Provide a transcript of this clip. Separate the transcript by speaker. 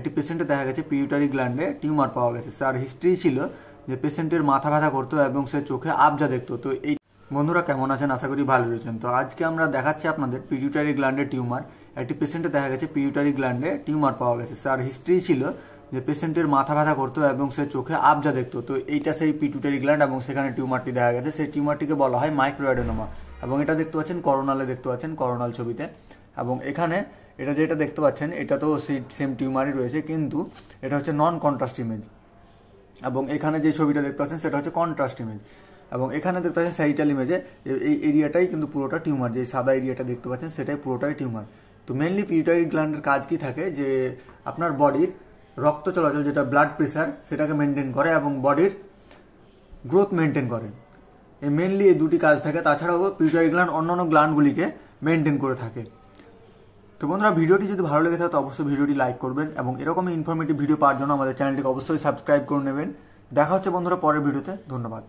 Speaker 1: একটি পেশেন্টে দেখা গেছে পিউটারি গ্ল্যান্ডে টিউমার পাওয়া গেছে। তার হিস্ট্রি ছিল যে পেশেন্টের মাথা ব্যথা করতো এবং সে চোখে আবজা দেখতো। তো এই বন্ধুরা কেমন আছেন, আশা করি ভালো রয়েছেন। তো আজকে আমরা দেখাচ্ছি আপনাদের পিউটারি গ্ল্যান্ডে টিউমার। একটি পেশেন্টে দেখা গেছে পিউটারি গ্ল্যান্ডে টিউমার পাওয়া গেছে। তার হিস্ট্রি ছিল যে পেশেন্টের মাথা ব্যথা করতো এবং সে চোখে আবজা দেখতো। তো এইটা সেই পিউটারি গ্ল্যান্ড এবং সেখানে টিউমারটি দেখা গেছে। সেই টিউমারটিকে বলা হয় মাইক্রোঅ্যাডেনোমা এবং এটা দেখতে পাচ্ছেন করোনালে দেখতে পাচ্ছেন করোনাল ছবিতে। এবং এখানে এটা যেটা দেখতে পাচ্ছেন এটা তো সেম টিউমারই রয়েছে, কিন্তু এটা হচ্ছে নন কন্ট্রাস্ট ইমেজ। এবং এখানে যে ছবিটা দেখতে পাচ্ছেন সেটা হচ্ছে কন্ট্রাস্ট ইমেজ। এবং এখানে দেখতে পাচ্ছেন সাইটাল ইমেজে এই এরিয়াটাই কিন্তু পুরোটা টিউমার, যে সাদা এরিয়াটা দেখতে পাচ্ছেন সেটাই পুরোটাই টিউমার। তো মেনলি পিউটারি গ্ল্যান্ডের কাজ কি থাকে, যে আপনার বডির রক্ত চলাচল, যেটা ব্লাড প্রেশার, সেটাকে মেনটেন করে এবং বডির গ্রোথ মেনটেন করে। মেনলি এই দুটি কাজ থাকে। তাছাড়াও পিউটারি গ্ল্যান্ড অন্যান্য গ্ল্যান্ডগুলিকে মেনটেন করে থাকে। তো বন্ধুরা, ভিডিওটি যদি ভালো লেগে থাকে তো অবশ্যই ভিডিওটি লাইক করবেন এবং এরকমই ইনফরমেটিভ ভিডিও পাওয়ার জন্য আমাদের চ্যানেলটিকে অবশ্যই সাবস্ক্রাইব করে নেবেন। দেখা হচ্ছে বন্ধুরা পরের ভিডিওতে। ধন্যবাদ।